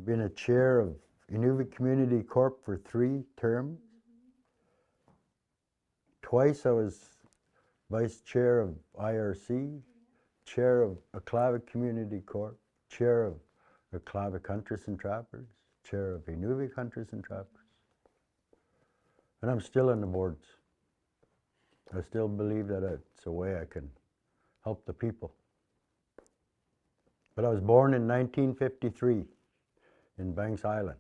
been a chair of Inuvik Community Corp for 3 terms. Twice I was vice chair of IRC, chair of Aklavik Community Corp, chair of Aklavik Hunters and Trappers, chair of Inuvik Hunters and Trappers. And I'm still on the boards. I still believe that it's a way I can help the people. But I was born in 1953 in Banks Island,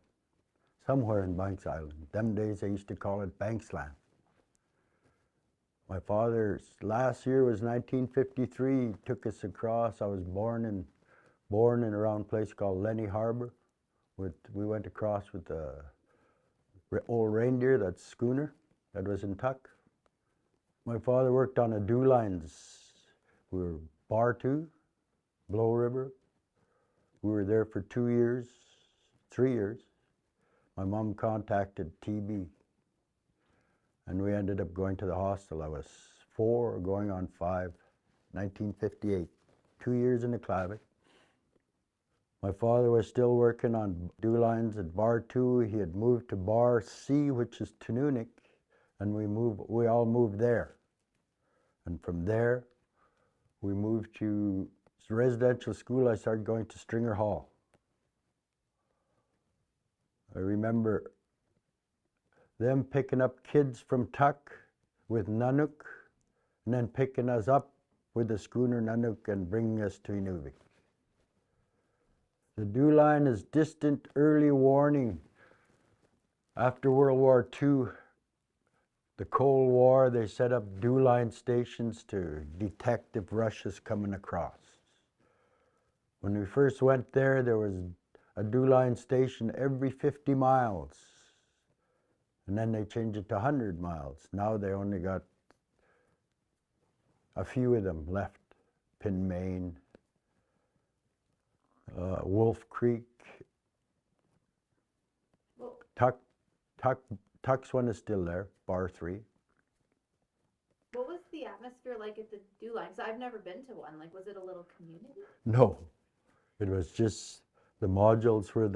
somewhere in Banks Island. Them days they used to call it Banksland. My father's last year was 1953. He took us across. I was born in around a place called Lenny Harbor. We went across with the old reindeer, that schooner that was in Tuck. My father worked on the dew lines. We were Bar 2, Blow River. We were there for 3 years. My mom contacted TB, and we ended up going to the hospital. I was 4, going on 5, 1958. 2 years in Aklavik. My father was still working on dew lines at Bar 2. He had moved to Bar C, which is Inuvik, and we all moved there. And from there, we moved to residential school. I started going to Stringer Hall. I remember them picking up kids from Tuck with Nanook, and then picking us up with the schooner Nanook and bringing us to Inuvik. The dew line is distant early warning. After World War II, the Cold War, they set up dew line stations to detect if Russia's coming across. When we first went there, there was a dew line station every 50 miles. And then they changed it to 100 miles. Now they only got a few of them left. Pinmain, Wolf Creek, Tuck's one is still there, Bar 3. What was the atmosphere like at the dew line? So I've never been to one. Like, was it a little community? No, it was just the modules where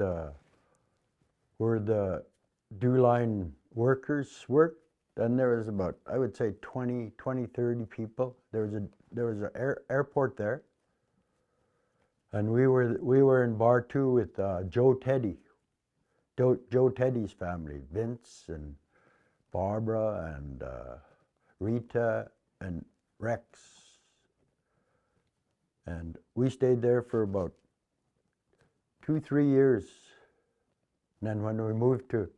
the dew line workers worked, and there was about, I would say, 20, 30 people. There was an airport there, and we were in Bar 2 with Joe Teddy's family, Vince and Barbara and Rita and Rex. And we stayed there for about 2-3 years. And then when we moved to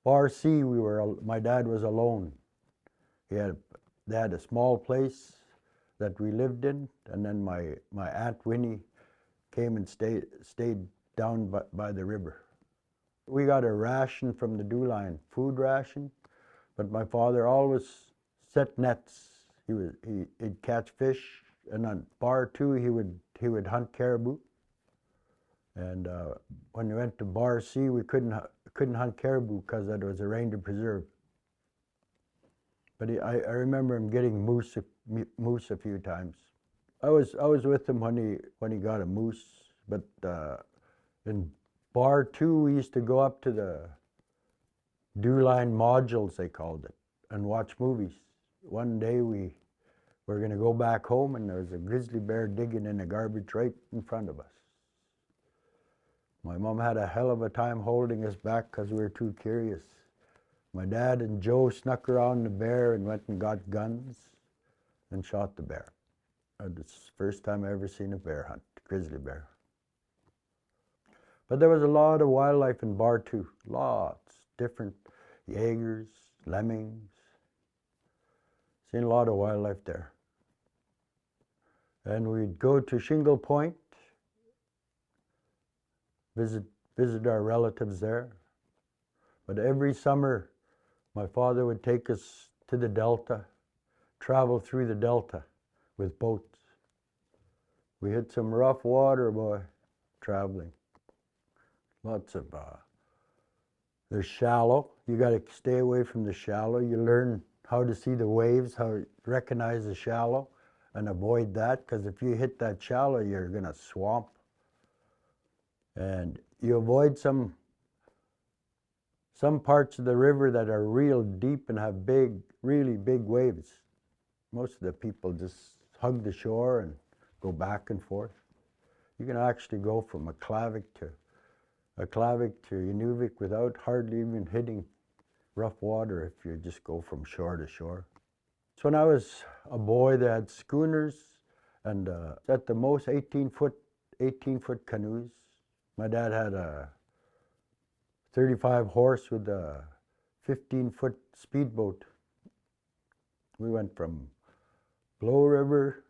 Bar C, my dad was alone. They had a small place that we lived in, and then my Aunt Winnie came and stayed down by the river. We got a ration from the dew line, food ration, but my father always set nets. He'd catch fish, and on Bar 2 he would hunt caribou. And when we went to Bar C, we couldn't hunt caribou because that was a reindeer preserve. But I remember him getting moose a few times. I was with him when he got a moose. But in Bar 2, we used to go up to the dew line modules, they called it, and watch movies. One day we were going to go back home, and there was a grizzly bear digging in the garbage right in front of us. My mom had a hell of a time holding us back because we were too curious. My dad and Joe snuck around the bear and went and got guns and shot the bear. It's the first time I ever seen a bear hunt, grizzly bear. But there was a lot of wildlife in Bar 2, lots, different Jaegers, lemmings. Seen a lot of wildlife there. And we'd go to Shingle Point, visit our relatives there. But every summer, my father would take us to the Delta, travel through the Delta with boats. We hit some rough water, boy, traveling. Lots of, they're shallow. You got to stay away from the shallow. You learn how to see the waves, how to recognize the shallow. and avoid that, because if you hit that shallow, you're going to swamp. And you avoid some parts of the river that are real deep and have really big waves. Most of the people just hug the shore and go back and forth. You can actually go from Aklavik to Inuvik without hardly even hitting rough water if you just go from shore to shore. So when I was a boy, they had schooners and at the most 18-foot canoes. My dad had a 35 horse with a 15-foot speedboat. We went from Blow River,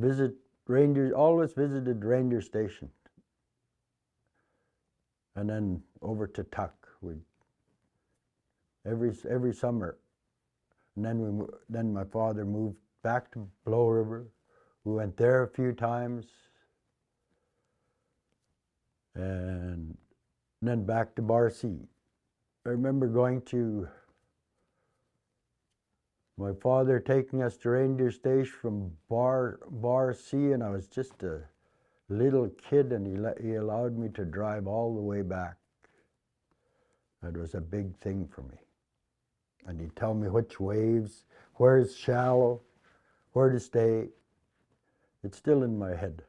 always visited Ranger Station, and then over to Tuck. Every summer, and then my father moved back to Blow River. We went there a few times, and then back to Barcy. I remember my father taking us to Ranger Station from Barcy, and I was just a little kid, and he allowed me to drive all the way back. That was a big thing for me. And he'd tell me which waves, where's shallow, where to stay. It's still in my head.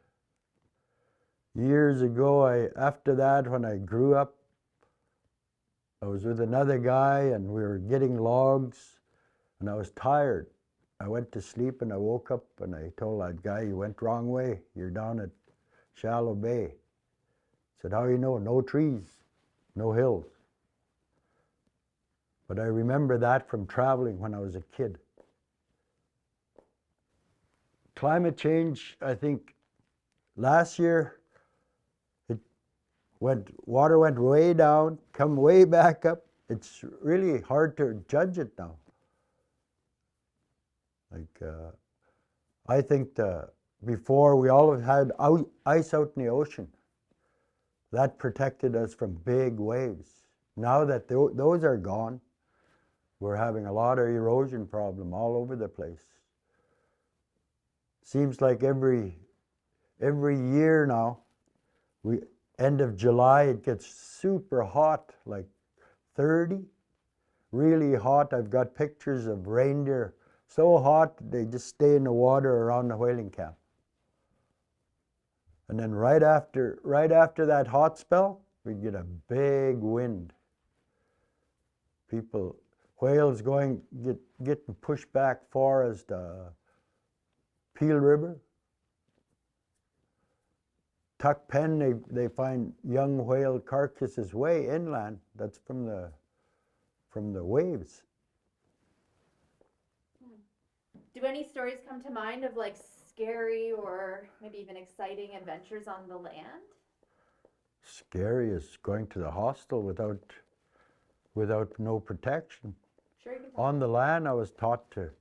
Years ago, after that, when I grew up, I was with another guy and we were getting logs, and I was tired. I went to sleep and I woke up and I told that guy, "You went wrong way. You're down at Shallow Bay." He said, "How do you know? No trees, no hills." But I remember that from traveling when I was a kid. Climate change, I think last year, water went way down, come way back up. It's really hard to judge it now. I think before we always had ice out in the ocean. That protected us from big waves. Now that those are gone, we're having a lot of erosion problem all over the place. Seems like every year now, end of July, it gets super hot, like 30, really hot. I've got pictures of reindeer so hot they just stay in the water around the whaling camp. And then right after that hot spell, we get a big wind. Whales getting pushed back far as the Peel River. Tuck Pen, they find young whale carcasses way inland. That's from the waves. Do any stories come to mind of like scary or maybe even exciting adventures on the land? Scary is going to the hostel without no protection. Sure, you can talk. On the land, I was taught to,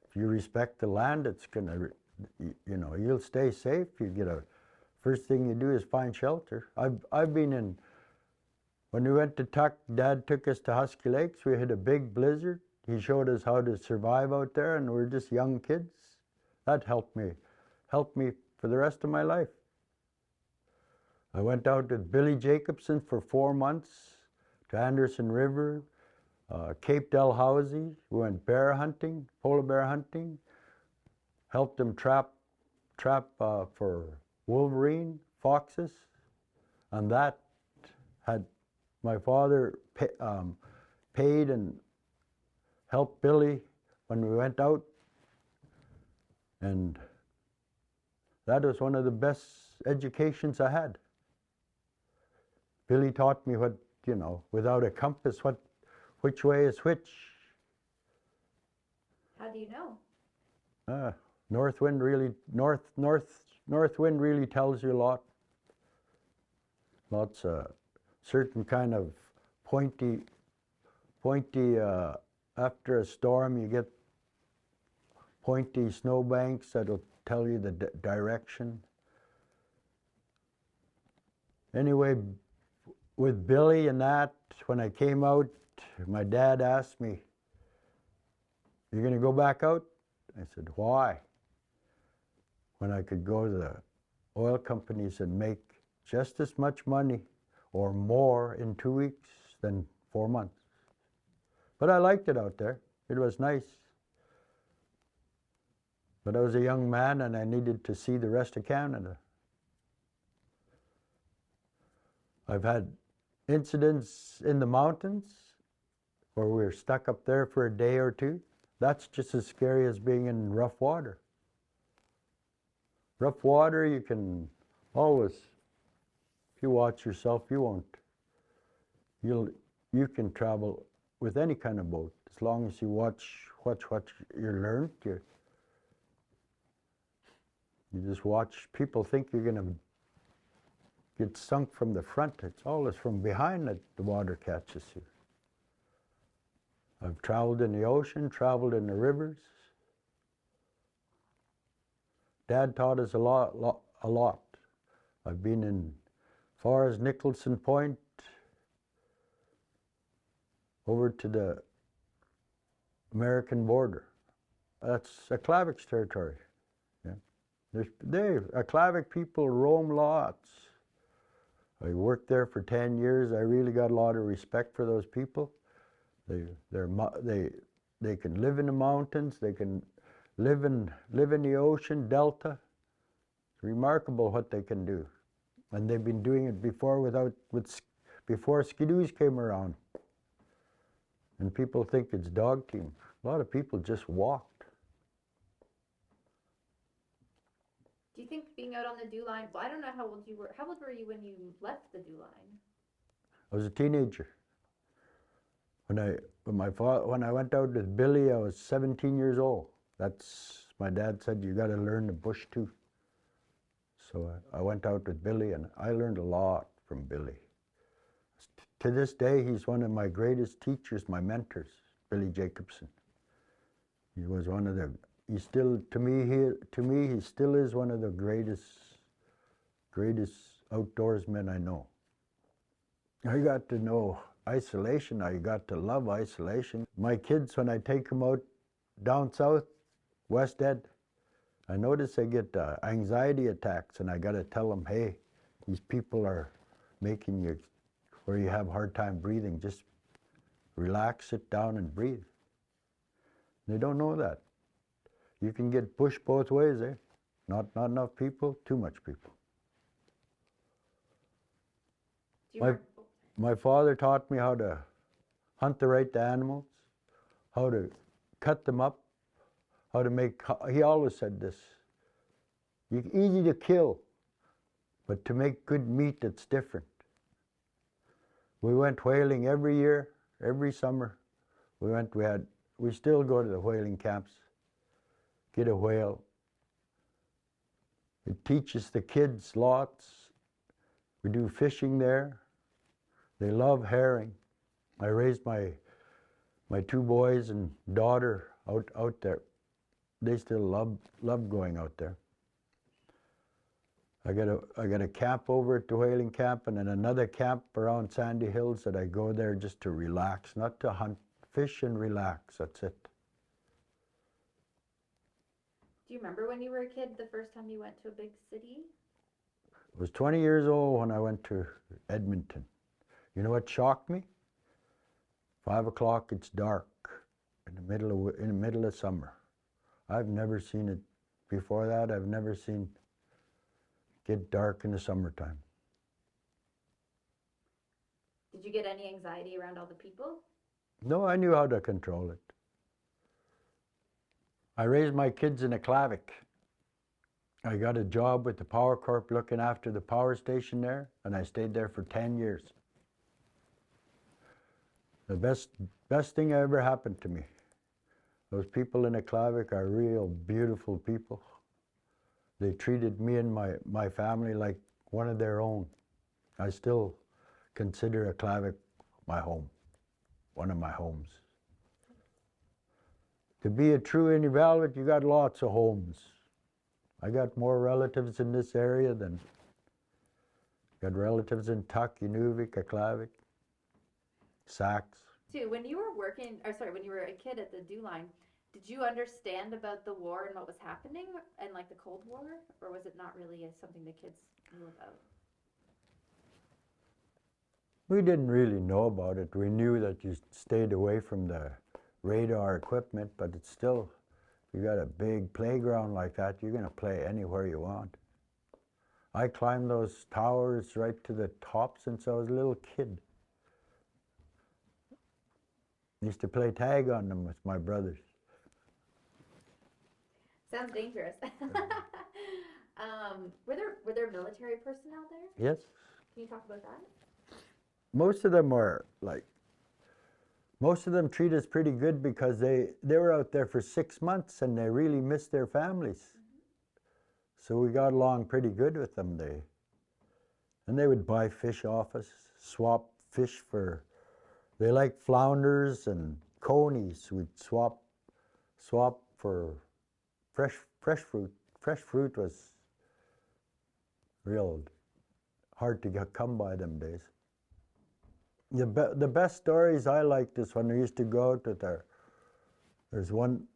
if you respect the land, it's gonna, you'll stay safe. First thing you do is find shelter. I've been in, when we went to Tuck, Dad took us to Husky Lakes. We had a big blizzard. He showed us how to survive out there, and we're just young kids. That helped me for the rest of my life. I went out with Billy Jacobson for 4 months to Anderson River, Cape Dalhousie. We went bear hunting, polar bear hunting, helped them trap for wolverine, foxes, and that had my father paid and helped Billy when we went out, and that was one of the best educations I had. Billy taught me without a compass, which way is which. How do you know? North wind really tells you a lot. Lots of certain kind of pointy. After a storm, you get pointy snowbanks that'll tell you the direction. Anyway, with Billy and that, when I came out, my dad asked me, "You're going to go back out?" I said, "Why?" when I could go to the oil companies and make just as much money or more in 2 weeks than 4 months. But I liked it out there. It was nice. But I was a young man and I needed to see the rest of Canada. I've had incidents in the mountains where we were stuck up there for a day or two. That's just as scary as being in rough water. Rough water, you can always, if you watch yourself, you can travel with any kind of boat as long as you watch what you learned. You just watch. People think you're going to get sunk from the front. It's always from behind that the water catches you. I've traveled in the ocean, traveled in the rivers. Dad taught us a lot. I've been in far as Nicholson Point, over to the American border. That's Aklavik territory. Yeah. Aklavik people roam lots. I worked there for 10 years. I really got a lot of respect for those people. They can live in the mountains. They can live in the ocean delta. It's remarkable what they can do, and they've been doing it before before skidoos came around. And people think it's dog team. A lot of people just walked. Do you think being out on the dew line? Well, I don't know how old you were. How old were you when you left the dew line? I was a teenager. When I went out with Billy, I was 17 years old. My dad said, you got to learn the bush too. So I went out with Billy and I learned a lot from Billy. To this day, he's one of my greatest teachers, my mentors, Billy Jacobson. He was one of the, he still, to me, he still is one of the greatest outdoorsmen I know. I got to know isolation. I got to love isolation. My kids, when I take them out down south, West Ed, I notice they get anxiety attacks, and I got to tell them, hey, these people are making you, where you have a hard time breathing, just relax, sit down, and breathe. They don't know that. You can get pushed both ways, eh? Not enough people, too much people. My father taught me how to hunt the right animals, how to cut them up, how to make, he always said this, easy to kill, but to make good meat, it's different. We went whaling every year, every summer. We still go to the whaling camps, get a whale. It teaches the kids lots. We do fishing there. They love herring. I raised my two boys and daughter out there. They still love going out there. I got a camp over at the whaling camp and then another camp around Sandy Hills that I go there just to relax, not to hunt, fish and relax, that's it. Do you remember when you were a kid, the first time you went to a big city? I was 20 years old when I went to Edmonton. You know what shocked me? 5 o'clock, it's dark in the middle of summer. I've never seen it before that. I've never seen it get dark in the summertime. Did you get any anxiety around all the people? No, I knew how to control it. I raised my kids in Aklavik. I got a job with the Power Corp looking after the power station there, and I stayed there for 10 years. The best thing ever happened to me. Those people in Aklavik are real beautiful people. They treated me and my family like one of their own. I still consider Aklavik my home, one of my homes. To be a true Inuvialuit, you got lots of homes. I got more relatives in this area than, got relatives in Tuk, Inuvik, Aklavik, Sax. Too, when you were when you were a kid at the dew line, did you understand about the war and what was happening and like the Cold War, or was it not really something the kids knew about? We didn't really know about it. We knew that you stayed away from the radar equipment, but it's still, you got a big playground like that, you're going to play anywhere you want. I climbed those towers right to the top since I was a little kid. I used to play tag on them with my brothers. Sounds dangerous. Were there military personnel there? Yes. Can you talk about that? Most of them were like, most of them treat us pretty good because they were out there for 6 months and they really missed their families. So we got along pretty good with them. And they would buy fish off us, swap fish for, they like flounders and conies. We'd swap for fresh fruit. Fresh fruit was real hard to come by them days. The best stories I liked is when we used to go out with there's one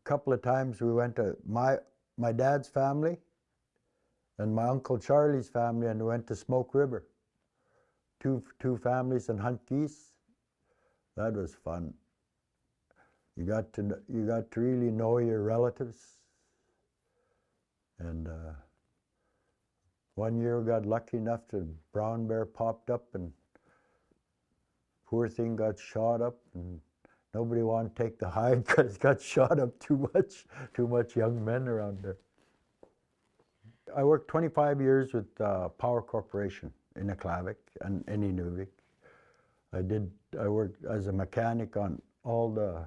couple of times we went to my dad's family and my Uncle Charlie's family, and we went to Smoke River. Two families and hunt geese. That was fun. You got to really know your relatives. And one year we got lucky enough to brown bear popped up, and poor thing got shot up, and nobody wanted to take the hide because it got shot up too much young men around there. I worked 25 years with Power Corporation in Aklavik and in Inuvik. I worked as a mechanic on all the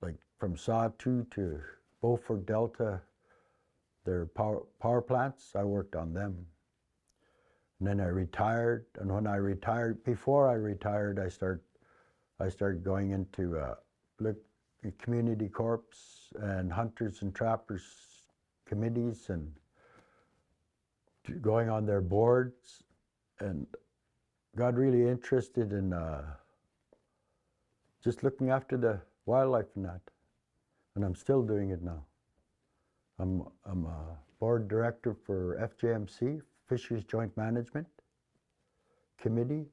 like from Sawtooth to Beaufort Delta, their power plants. I worked on them. And then I retired, and when I retired, before I retired, I started going into community corps and hunters and trappers committees and going on their boards, and got really interested in just looking after the wildlife and that. And I'm still doing it now. I'm a board director for FJMC, Fisheries Joint Management Committee,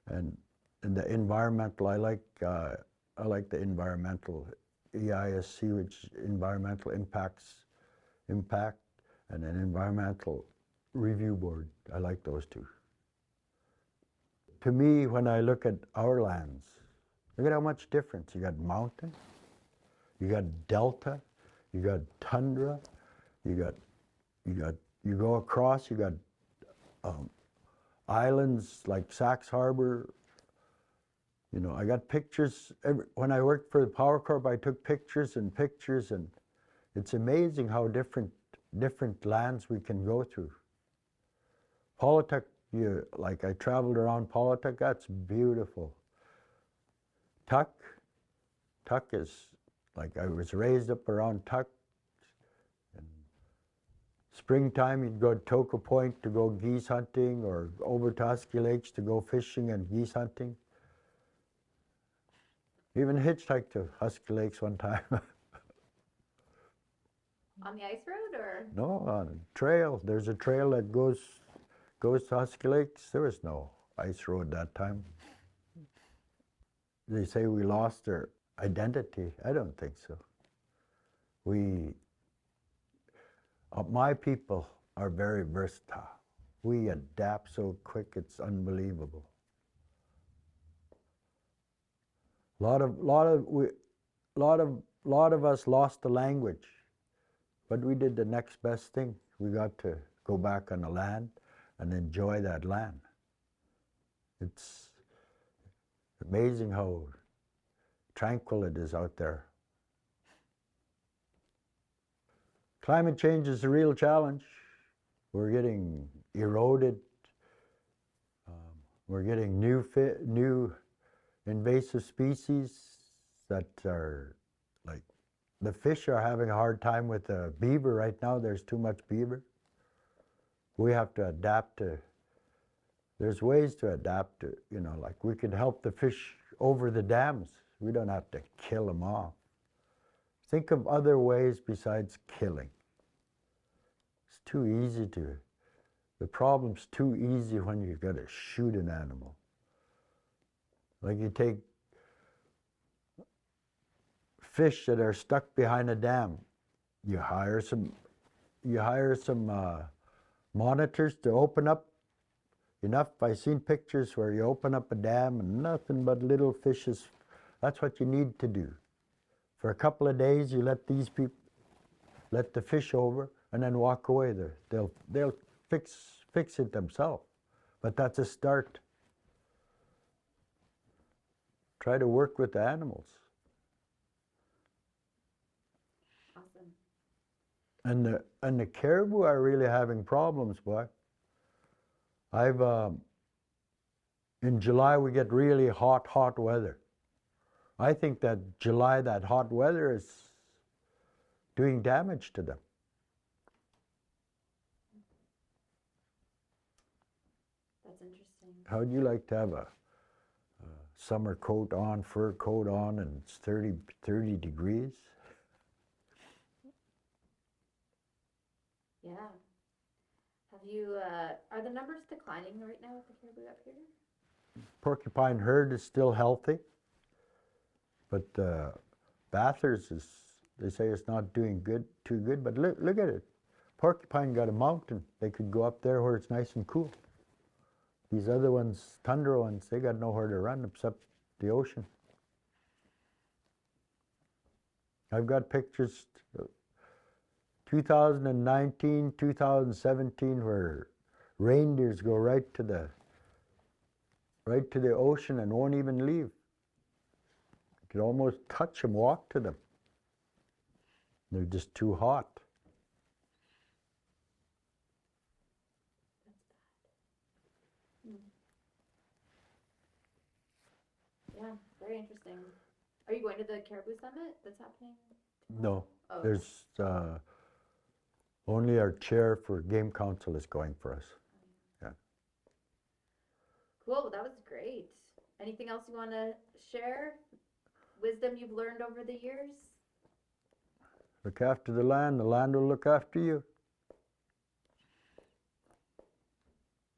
and the environmental. I like the environmental EISC, which is environmental impact, and an environmental review board. I like those two. To me, when I look at our lands, look at how much difference. You got mountain, you got delta, you got tundra, you go across, you got islands like Sax Harbor. You know, I got pictures. When I worked for the Power Corp, I took pictures, and it's amazing how different lands we can go through. Politic, like I traveled around Politic, that's beautiful. Tuck is, like I was raised up around Tuck. And springtime, you'd go to Toka Point to go geese hunting, or over to Husky Lakes to go fishing and geese hunting. Even hitchhiked to Husky Lakes one time. On the ice road, or? No, on a trail. There's a trail that goes to Husky Lakes. There was no ice road that time. They say we lost our identity. I don't think so. My people are very versatile. We adapt so quick, it's unbelievable. A lot of us lost the language, but we did the next best thing. We got to go back on the land and enjoy that land. It's amazing how tranquil it is out there. Climate change is a real challenge. We're getting eroded. We're getting new invasive species that are like, the fish are having a hard time with the beaver right now. There's too much beaver. We have to adapt to, there's ways to adapt to, like we could help the fish over the dams. We don't have to kill them off. Think of other ways besides killing. It's too easy to, the problem's too easy when you got to shoot an animal. Like you take fish that are stuck behind a dam. You hire some monitors to open up enough. I've seen pictures where you open up a dam and nothing but little fishes. That's what you need to do. For a couple of days, you let these people, let the fish over, and then walk away. They'll fix it themselves. But that's a start. Try to work with the animals. Awesome. And the caribou are really having problems, boy. In July we get really hot weather. I think that July, that hot weather is doing damage to them. That's interesting. How'd you like to have a summer coat on, fur coat on, and it's 30 degrees? Yeah. Have you, are the numbers declining right now with the caribou up here? Porcupine herd is still healthy, but Bathurst is, they say it's not doing too good, but look at it. Porcupine got a mountain. They could go up there where it's nice and cool. These other ones, tundra ones, they got nowhere to run except the ocean. I've got pictures 2019, 2017 where reindeers go right to the ocean and won't even leave. You could almost touch them, walk to them. They're just too hot. Yeah, very interesting. Are you going to the Caribou Summit that's happening? No, Oh. there's only our chair for Game Council is going for us. Yeah. Cool, well, that was great. Anything else you want to share? Wisdom you've learned over the years? Look after the land will look after you.